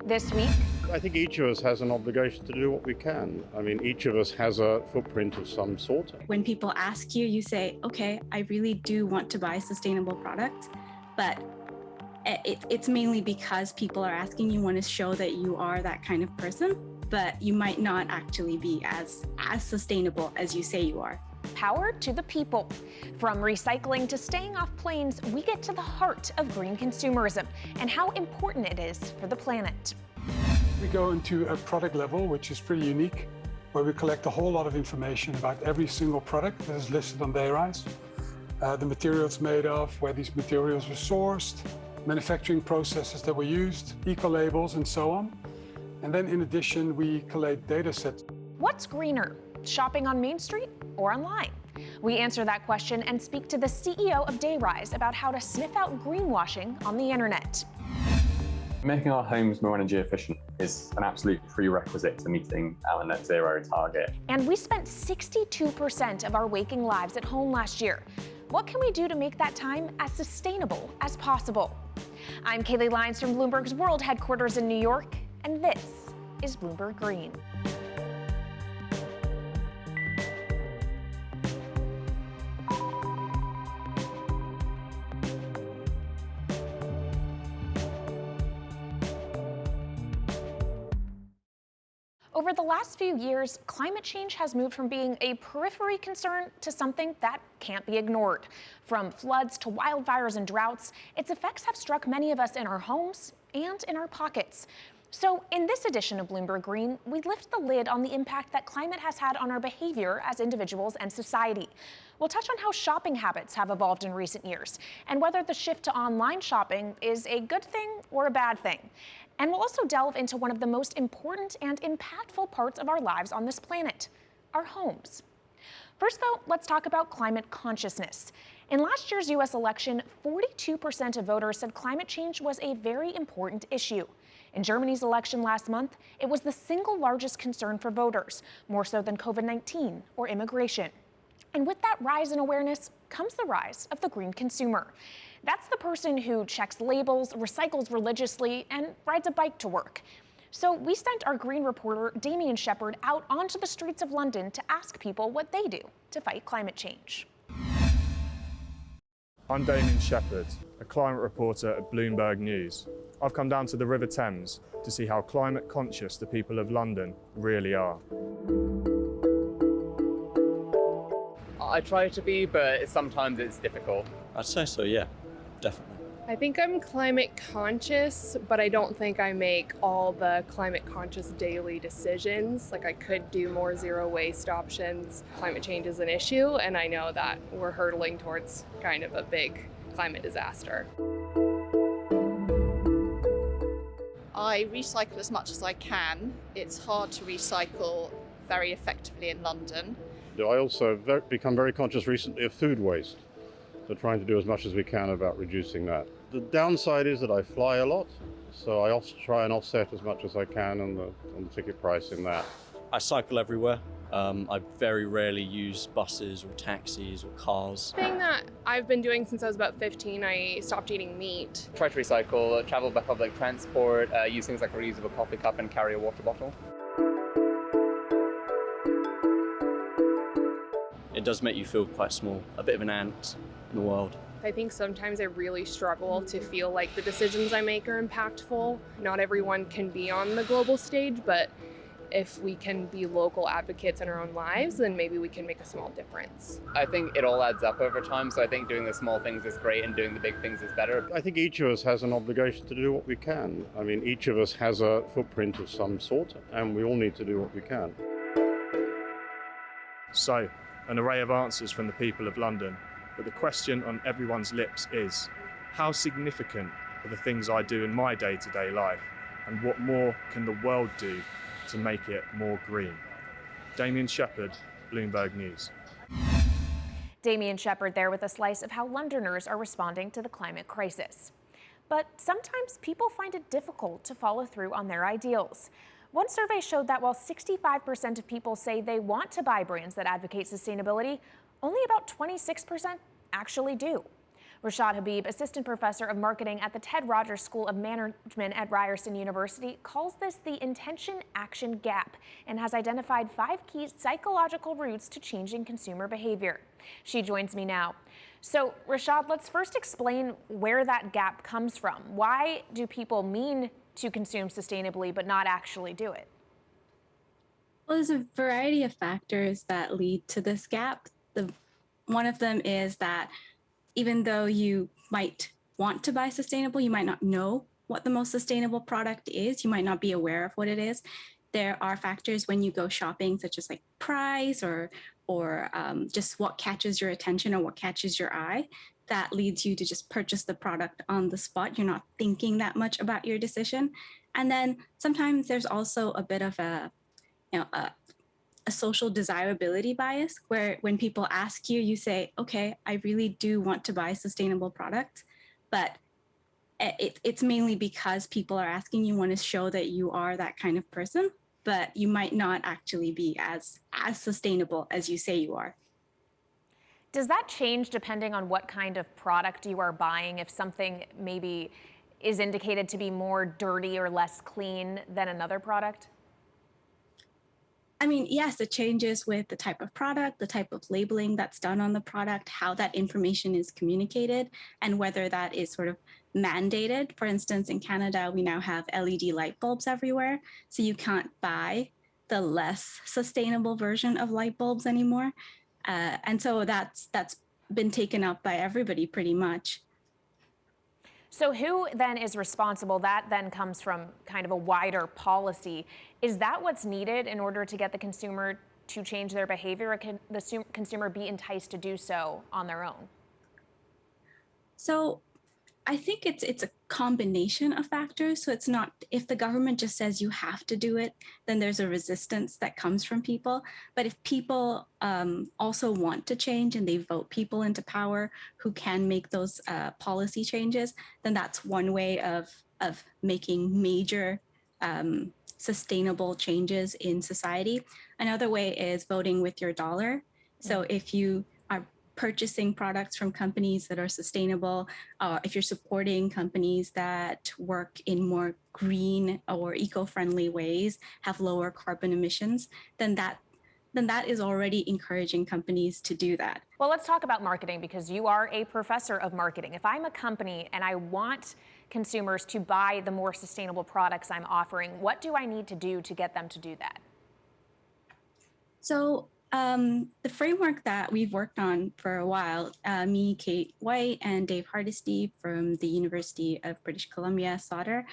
This week, I think each of us has an obligation to do what we can. I mean, each of us has a footprint of some sort. When people ask you, you say, okay, I really do want to buy sustainable products, but it's mainly because people are asking. You want to show that you are that kind of person, but you might not actually be as sustainable as you say you are. power to the people. From recycling to staying off planes, we get to the heart of green consumerism and how important it is for the planet. We go into a product level, which is pretty unique, where we collect a whole lot of information about every single product that is listed on Dayrize. The materials made of, where these materials were sourced, manufacturing processes that were used, eco-labels, and so on. And then in addition, we collate data sets. What's greener, shopping on Main Street or online? We answer that question and speak to the CEO of Dayrize about how to sniff out greenwashing on the internet. Making our homes more energy efficient is an absolute prerequisite to meeting our net zero target. And we spent 62% of our waking lives at home last year. What can we do to make that time as sustainable as possible? I'm Kaylee Lyons from Bloomberg's World Headquarters in New York, and this is Bloomberg Green. Over the last few years, climate change has moved from being a periphery concern to something that can't be ignored. From floods to wildfires and droughts, its effects have struck many of us in our homes and in our pockets. So in this edition of Bloomberg Green, we lift the lid on the impact that climate has had on our behavior as individuals and society. We'll touch on how shopping habits have evolved in recent years and whether the shift to online shopping is a good thing or a bad thing. And we'll also delve into one of the most important and impactful parts of our lives on this planet, our homes. First, though, let's talk about climate consciousness. In last year's U.S. election, 42% of voters said climate change was a very important issue. In Germany's election last month, it was the single largest concern for voters, more so than COVID-19 or immigration. And with that rise in awareness comes the rise of the green consumer. That's the person who checks labels, recycles religiously, and rides a bike to work. So we sent our green reporter, Damien Shepherd, out onto the streets of London to ask people what they do to fight climate change. I'm Damien Shepherd, a climate reporter at Bloomberg News. I've come down to the River Thames to see how climate conscious the people of London really are. I try to be, but sometimes it's difficult. I'd say so, yeah, definitely. I think I'm climate conscious, but I don't think I make all the climate conscious daily decisions. Like, I could do more zero waste options. Climate change is an issue, and I know that we're hurtling towards kind of a big climate disaster. I recycle as much as I can. It's hard to recycle very effectively in London. I also become very conscious recently of food waste. So trying to do as much as we can about reducing that. The downside is that I fly a lot, so I also try and offset as much as I can on the ticket price in that. I cycle everywhere. I very rarely use buses or taxis or cars. The thing that I've been doing since I was about 15, I stopped eating meat. Try to recycle, travel by public transport, use things like a reusable coffee cup and carry a water bottle. It does make you feel quite small, a bit of an ant in the world. I think sometimes I really struggle to feel like the decisions I make are impactful. Not everyone can be on the global stage, but if we can be local advocates in our own lives, then maybe we can make a small difference. I think it all adds up over time, so I think doing the small things is great and doing the big things is better. I think each of us has an obligation to do what we can. I mean, each of us has a footprint of some sort, and we all need to do what we can. So, an array of answers from the people of London, but the question on everyone's lips is, how significant are the things I do in my day-to-day life, and what more can the world do to make it more green? Damien Shepherd, Bloomberg News. Damien Shepherd there with a slice of how Londoners are responding to the climate crisis. But sometimes people find it difficult to follow through on their ideals. One survey showed that while 65% of people say they want to buy brands that advocate sustainability, only about 26% actually do. Rashad Habib, assistant professor of marketing at the Ted Rogers School of Management at Ryerson University, calls this the intention-action gap and has identified 5 key psychological routes to changing consumer behavior. She joins me now. So, Rashad, let's first explain where that gap comes from. Why do people mean to consume sustainably but not actually do it? Well, there's a variety of factors that lead to this gap. One of them is that even though you might want to buy sustainable, you might not know what the most sustainable product is. You might not be aware of what it is. There are factors when you go shopping, such as like price or just what catches your attention or what catches your eye, that leads you to just purchase the product on the spot. You're not thinking that much about your decision. And then sometimes there's also a bit of a social desirability bias, where when people ask you, you say, okay, I really do want to buy sustainable products, but it's mainly because people are asking, you want to show that you are that kind of person, but you might not actually be as sustainable as you say you are. Does that change depending on what kind of product you are buying? If something maybe is indicated to be more dirty or less clean than another product? I mean, yes, it changes with the type of product, the type of labeling that's done on the product, how that information is communicated, and whether that is sort of mandated. For instance, in Canada, we now have LED light bulbs everywhere, so you can't buy the less sustainable version of light bulbs anymore. And so that's been taken up by everybody pretty much. So who then is responsible? That then comes from kind of a wider policy. Is that what's needed in order to get the consumer to change their behavior, or can the consumer be enticed to do so on their own? So I think it's a combination of factors. So it's not, if the government just says you have to do it, then there's a resistance that comes from people. But if people also want to change and they vote people into power who can make those policy changes, then that's one way of making major sustainable changes in society. Another way is voting with your dollar. So if you are purchasing products from companies that are sustainable, if you're supporting companies that work in more green or eco-friendly ways, have lower carbon emissions, then that is already encouraging companies to do that. Well, let's talk about marketing, because you are a professor of marketing. If I'm a company and I want consumers to buy the more sustainable products I'm offering, what do I need to do to get them to do that? So the framework that we've worked on for a while, me, Kate White, and Dave Hardesty from the University of British Columbia, Sauder,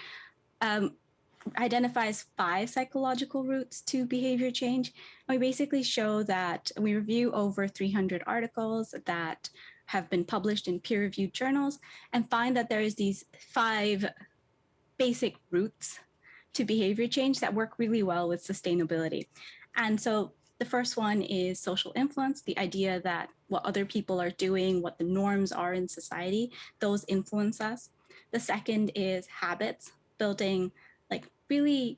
identifies 5 psychological routes to behavior change. And we basically show that we review over 300 articles that have been published in peer-reviewed journals and find that there is these 5 basic routes to behavior change that work really well with sustainability. And so the first one is social influence, the idea that what other people are doing, what the norms are in society, those influence us. The second is habits, building like really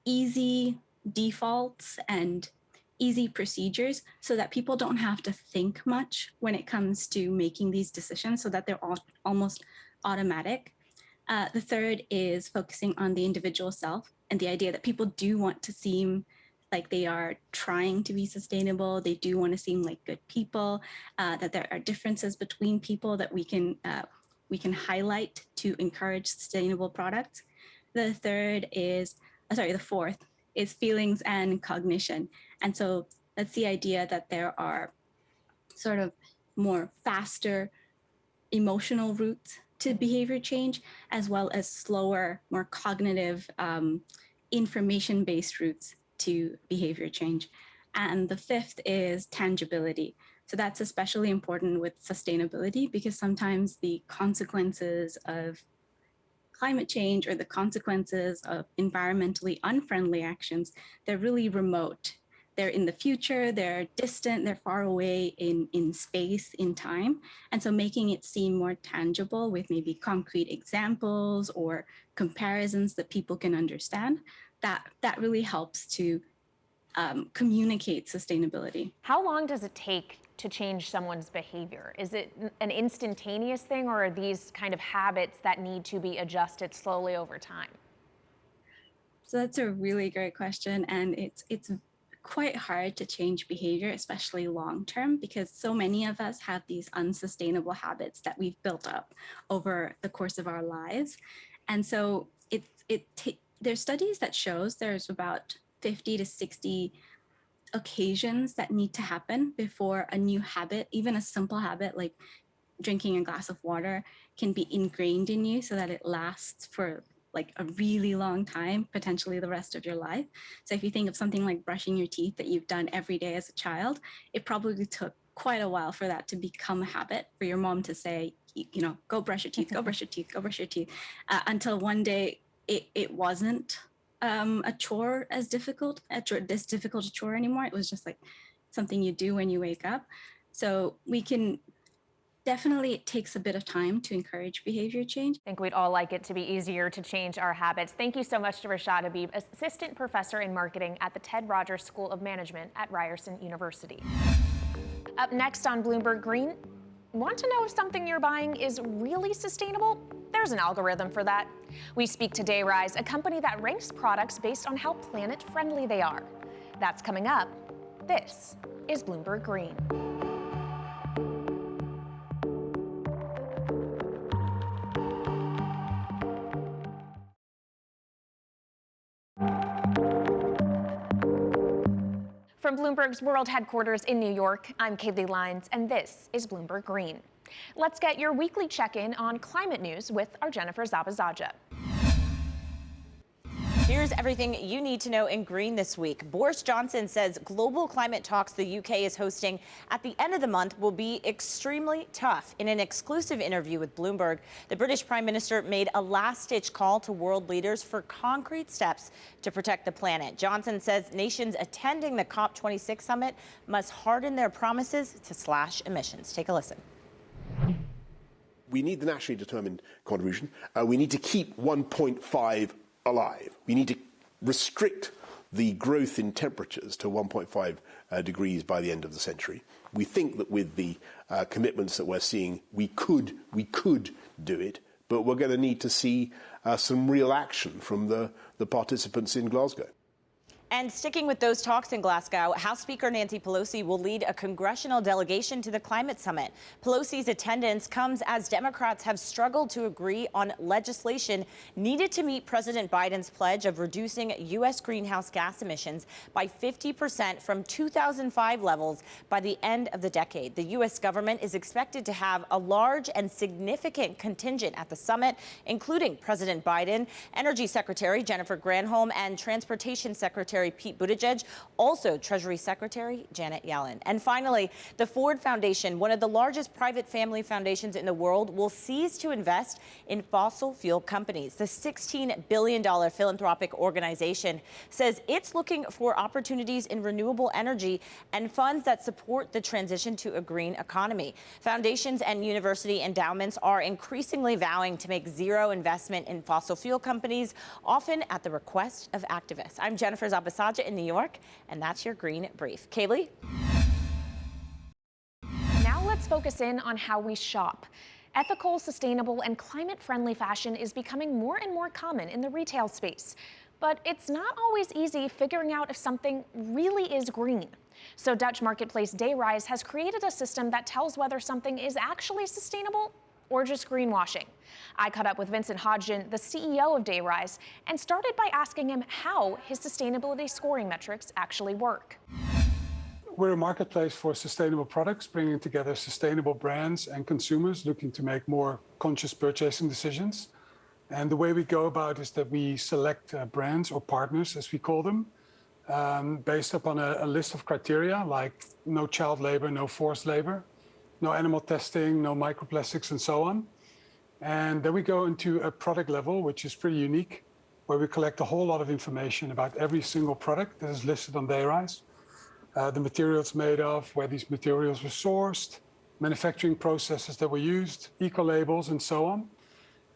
easy defaults and easy procedures so that people don't have to think much when it comes to making these decisions, so that they're almost automatic. The third is focusing on the individual self and the idea that people do want to seem like they are trying to be sustainable. They do want to seem like good people, that there are differences between people that we can highlight to encourage sustainable products. The fourth is feelings and cognition. And so that's the idea that there are sort of more faster emotional routes to behavior change, as well as slower, more cognitive, information-based routes to behavior change. And the fifth is tangibility. So that's especially important with sustainability, because sometimes the consequences of climate change or the consequences of environmentally unfriendly actions, they're really remote. They're in the future, they're distant, they're far away in space, in time. And so making it seem more tangible with maybe concrete examples or comparisons that people can understand, that really helps to communicate sustainability. How long does it take to change someone's behavior? Is it an instantaneous thing, or are these kind of habits that need to be adjusted slowly over time? So that's a really great question, and it's quite hard to change behavior, especially long term, because so many of us have these unsustainable habits that we've built up over the course of our lives. And so there's studies that shows there's about 50 to 60 occasions that need to happen before a new habit, even a simple habit like drinking a glass of water, can be ingrained in you so that it lasts for like a really long time, potentially the rest of your life. So if you think of something like brushing your teeth that you've done every day as a child, it probably took quite a while for that to become a habit, for your mom to say, you know, go brush your teeth, go brush your teeth, go brush your teeth, until one day it wasn't a chore as difficult, this difficult a chore anymore. It was just like something you do when you wake up. So we can definitely, it takes a bit of time to encourage behavior change. I think we'd all like it to be easier to change our habits. Thank you so much to Rashad Habib, Assistant Professor in Marketing at the Ted Rogers School of Management at Ryerson University. Up next on Bloomberg Green, want to know if something you're buying is really sustainable? There's an algorithm for that. We speak to Dayrize, a company that ranks products based on how planet-friendly they are. That's coming up. This is Bloomberg Green. From Bloomberg's world headquarters in New York, I'm Kaylee Lyons, and this is Bloomberg Green. Let's get your weekly check-in on climate news with our Jennifer Zabazaja. Here's everything you need to know in green this week. Boris Johnson says global climate talks the UK is hosting at the end of the month will be extremely tough. In an exclusive interview with Bloomberg, the British Prime Minister made a last-ditch call to world leaders for concrete steps to protect the planet. Johnson says nations attending the COP26 summit must harden their promises to slash emissions. Take a listen. We need the nationally determined contribution. We need to keep 1.5 alive. We need to restrict the growth in temperatures to 1.5 degrees by the end of the century. We think that with the commitments that we're seeing, we could do it, but we're going to need to see some real action from the participants in Glasgow. And sticking with those talks in Glasgow, House Speaker Nancy Pelosi will lead a congressional delegation to the climate summit. Pelosi's attendance comes as Democrats have struggled to agree on legislation needed to meet President Biden's pledge of reducing U.S. greenhouse gas emissions by 50% from 2005 levels by the end of the decade. The U.S. government is expected to have a large and significant contingent at the summit, including President Biden, Energy Secretary Jennifer Granholm, and Transportation Secretary Pete Buttigieg, also Treasury Secretary Janet Yellen. And finally, the Ford Foundation, one of the largest private family foundations in the world, will cease to invest in fossil fuel companies. The $16 billion philanthropic organization says it's looking for opportunities in renewable energy and funds that support the transition to a green economy. Foundations and university endowments are increasingly vowing to make zero investment in fossil fuel companies, often at the request of activists. I'm Jennifer Zabazaja in New York, and that's your Green Brief. Kaylee? Now let's focus in on how we shop. Ethical, sustainable, and climate-friendly fashion is becoming more and more common in the retail space. But it's not always easy figuring out if something really is green. So Dutch marketplace Dayrize has created a system that tells whether something is actually sustainable or just greenwashing. I caught up with Vincent Hodgson, the CEO of Dayrize, and started by asking him how his sustainability scoring metrics actually work. We're a marketplace for sustainable products, bringing together sustainable brands and consumers looking to make more conscious purchasing decisions. And the way we go about is that we select brands or partners, as we call them, based upon a list of criteria like no child labor, no forced labor, no animal testing, no microplastics, and so on. And then we go into a product level, which is pretty unique, where we collect a whole lot of information about every single product that is listed on Dayrize, the materials made of, where these materials were sourced, manufacturing processes that were used, eco-labels, and so on.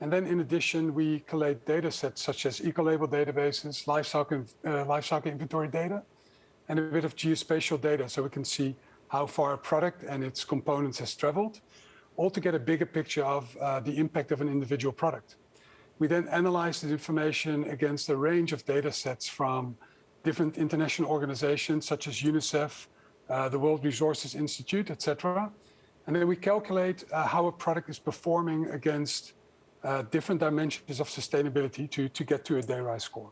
And then in addition, we collate data sets such as eco-label databases, life cycle inventory data, and a bit of geospatial data so we can see how far a product and its components has traveled, all to get a bigger picture of the impact of an individual product. We then analyze the information against a range of data sets from different international organizations such as UNICEF, the World Resources Institute, etc. And then we calculate how a product is performing against different dimensions of sustainability to get to a Dayrize score.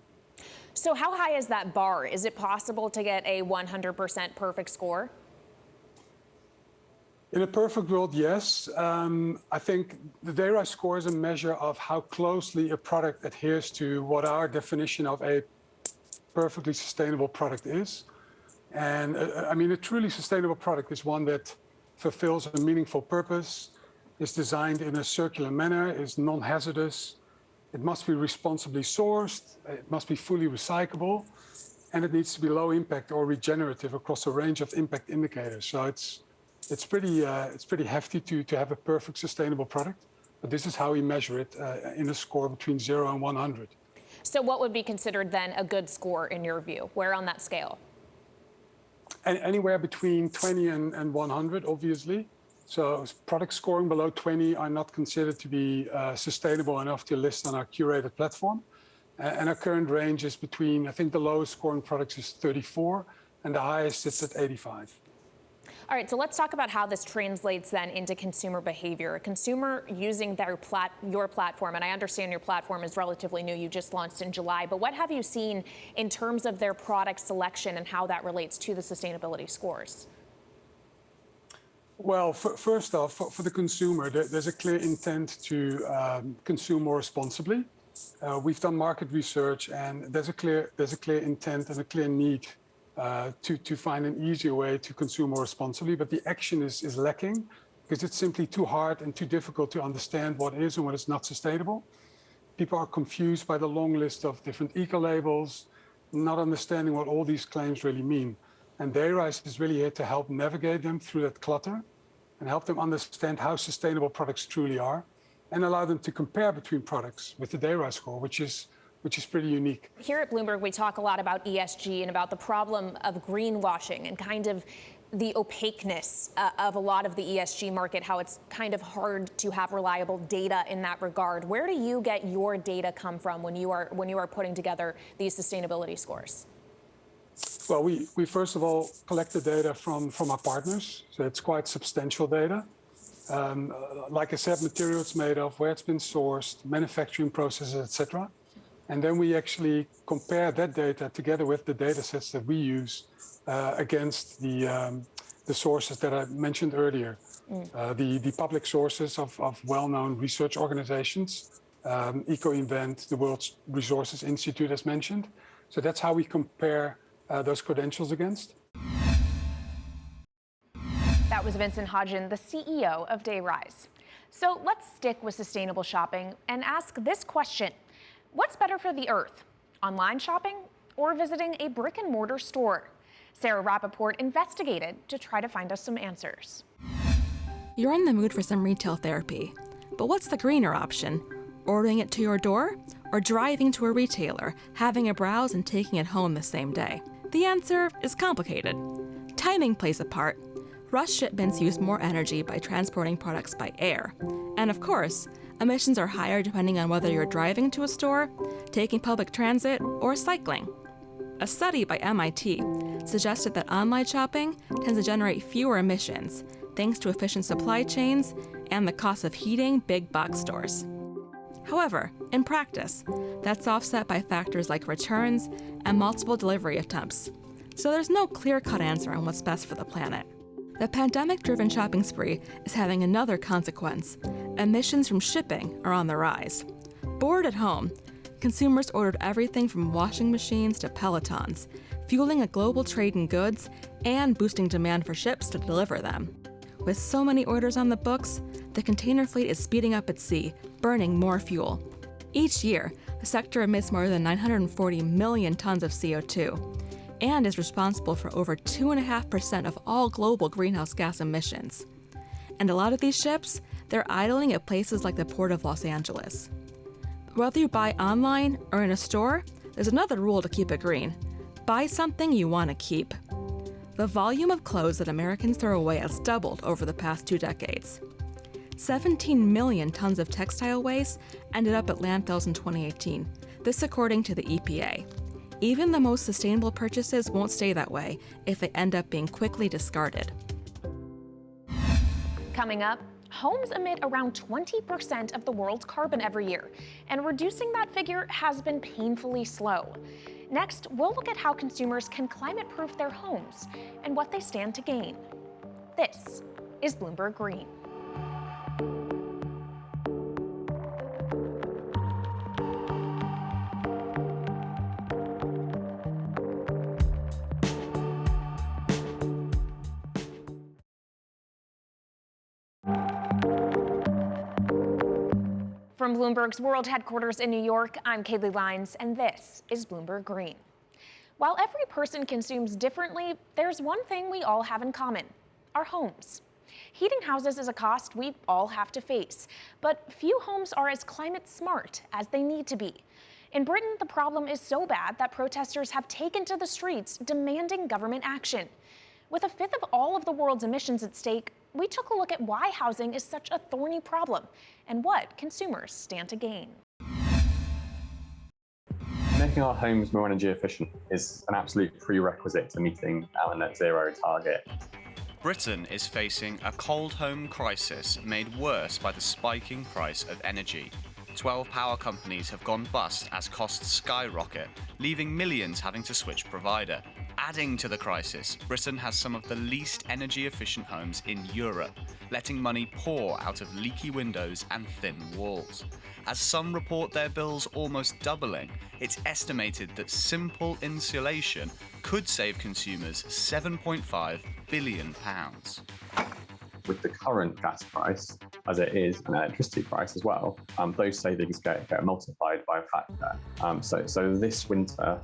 So how high is that bar? Is it possible to get a 100% perfect score? In a perfect world, yes. I think the Dayrize score is a measure of how closely a product adheres to what our definition of a perfectly sustainable product is. And I mean, a truly sustainable product is one that fulfills a meaningful purpose, is designed in a circular manner, is non-hazardous. It must be responsibly sourced, it must be fully recyclable, and it needs to be low impact or regenerative across a range of impact indicators. So it's pretty hefty to have a perfect sustainable product, but this is how we measure it in a score between 0 and 100. So what would be considered then a good score in your view? Where on that scale? Anywhere between 20 and 100, obviously. So products scoring below 20 are not considered to be sustainable enough to list on our curated platform. And our current range is between, I think the lowest scoring products is 34 and the highest sits at 85. All right, so let's talk about how this translates then into consumer behavior. A consumer using your platform, and I understand your platform is relatively new, you just launched in July, but what have you seen in terms of their product selection and how that relates to the sustainability scores? Well, first off, for the consumer, there's a clear intent to consume more responsibly. We've done market research, and there's a clear intent and a clear need to find an easier way to consume more responsibly, but the action is lacking because it's simply too hard and too difficult to understand what is and what is not sustainable. People are confused by the long list of different eco-labels, not understanding what all these claims really mean. And Dayrize is really here to help navigate them through that clutter and help them understand how sustainable products truly are and allow them to compare between products with the Dayrize score, which is pretty unique. Here at Bloomberg, we talk a lot about ESG and about the problem of greenwashing and kind of the opaqueness of a lot of the ESG market, how it's kind of hard to have reliable data in that regard. Where do you get your data come from when you are putting together these sustainability scores? Well, we first of all collect the data from our partners, so it's quite substantial data. Like I said, material it's made of, where it's been sourced, manufacturing processes, etc. And then we actually compare that data together with the data sets that we use against the sources that I mentioned earlier, the public sources of well-known research organizations, EcoInvent, the World Resources Institute as mentioned. So that's how we compare those credentials against. That was Vincent Hodgen, the CEO of Dayrize. So let's stick with sustainable shopping and ask this question. What's better for the earth, online shopping or visiting a brick and mortar store? Sarah Rappaport investigated to try to find us some answers. You're in the mood for some retail therapy, but what's the greener option? Ordering it to your door or driving to a retailer, having a browse and taking it home the same day? The answer is complicated. Timing plays a part. Rush shipments use more energy by transporting products by air. And of course, emissions are higher depending on whether you're driving to a store, taking public transit, or cycling. A study by MIT suggested that online shopping tends to generate fewer emissions thanks to efficient supply chains and the cost of heating big box stores. However, in practice, that's offset by factors like returns and multiple delivery attempts. So there's no clear-cut answer on what's best for the planet. The pandemic-driven shopping spree is having another consequence. Emissions from shipping are on the rise. Bored at home, consumers ordered everything from washing machines to Pelotons, fueling a global trade in goods and boosting demand for ships to deliver them. With so many orders on the books, the container fleet is speeding up at sea, burning more fuel. Each year, the sector emits more than 940 million tons of CO2 and is responsible for over 2.5% of all global greenhouse gas emissions. And a lot of these ships, they're idling at places like the Port of Los Angeles. Whether you buy online or in a store, there's another rule to keep it green. Buy something you want to keep. The volume of clothes that Americans throw away has doubled over the past 2 decades. 17 million tons of textile waste ended up at landfills in 2018, this according to the EPA. Even the most sustainable purchases won't stay that way if they end up being quickly discarded. Coming up, homes emit around 20% of the world's carbon every year, and reducing that figure has been painfully slow. Next, we'll look at how consumers can climate-proof their homes and what they stand to gain. This is Bloomberg Green. From Bloomberg's world headquarters in New York, I'm Kaylee Lines, and this is Bloomberg Green. While every person consumes differently, there's one thing we all have in common: our homes. Heating houses is a cost we all have to face, but few homes are as climate smart as they need to be. In Britain, the problem is so bad that protesters have taken to the streets demanding government action. With a fifth of all of the world's emissions at stake, we took a look at why housing is such a thorny problem and what consumers stand to gain. Making our homes more energy efficient is an absolute prerequisite to meeting our net zero target. Britain is facing a cold home crisis made worse by the spiking price of energy. 12 power companies have gone bust as costs skyrocket, leaving millions having to switch provider. Adding to the crisis, Britain has some of the least energy-efficient homes in Europe, letting money pour out of leaky windows and thin walls. As some report their bills almost doubling, it's estimated that simple insulation could save consumers £7.5 billion. With the current gas price, as it is, and electricity price as well, those savings get multiplied by a factor. So this winter,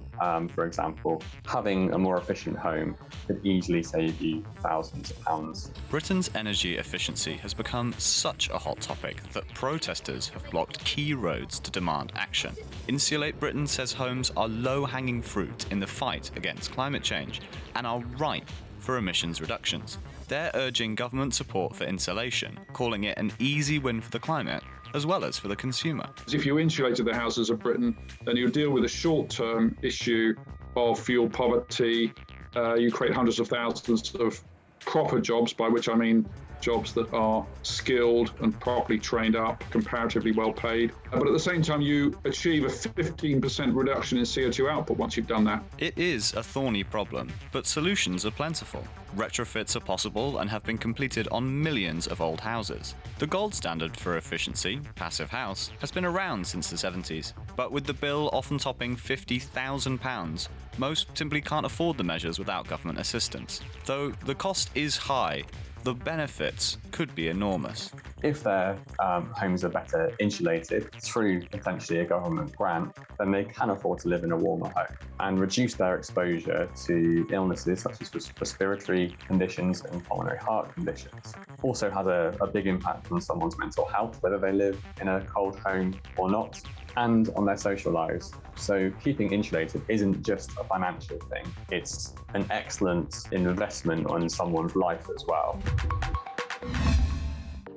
for example, having a more efficient home could easily save you thousands of pounds. Britain's energy efficiency has become such a hot topic that protesters have blocked key roads to demand action. Insulate Britain says homes are low-hanging fruit in the fight against climate change and are ripe for emissions reductions. They're urging government support for insulation, calling it an easy win for the climate, as well as for the consumer. If you insulated the houses of Britain, then you deal with a short-term issue of fuel poverty. You create hundreds of thousands of proper jobs, by which I mean jobs that are skilled and properly trained up, comparatively well paid. But at the same time, you achieve a 15% reduction in CO2 output once you've done that. It is a thorny problem, but solutions are plentiful. Retrofits are possible and have been completed on millions of old houses. The gold standard for efficiency, Passive House, has been around since the 70s. But with the bill often topping £50,000, most simply can't afford the measures without government assistance. Though the cost is high, the benefits could be enormous. If their homes are better insulated through potentially a government grant, then they can afford to live in a warmer home and reduce their exposure to illnesses such as respiratory conditions and pulmonary heart conditions. Also has a big impact on someone's mental health, whether they live in a cold home or not, and on their social lives. So keeping insulated isn't just a financial thing, it's an excellent investment on someone's life as well.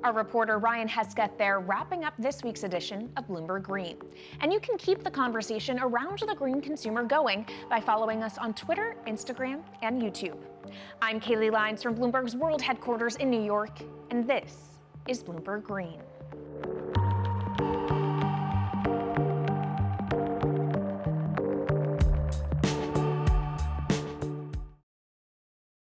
Our reporter Ryan Hesketh there, wrapping up this week's edition of Bloomberg Green. And you can keep the conversation around the green consumer going by following us on Twitter, Instagram, and YouTube. I'm Kaylee Lines from Bloomberg's world headquarters in New York, and this is Bloomberg Green.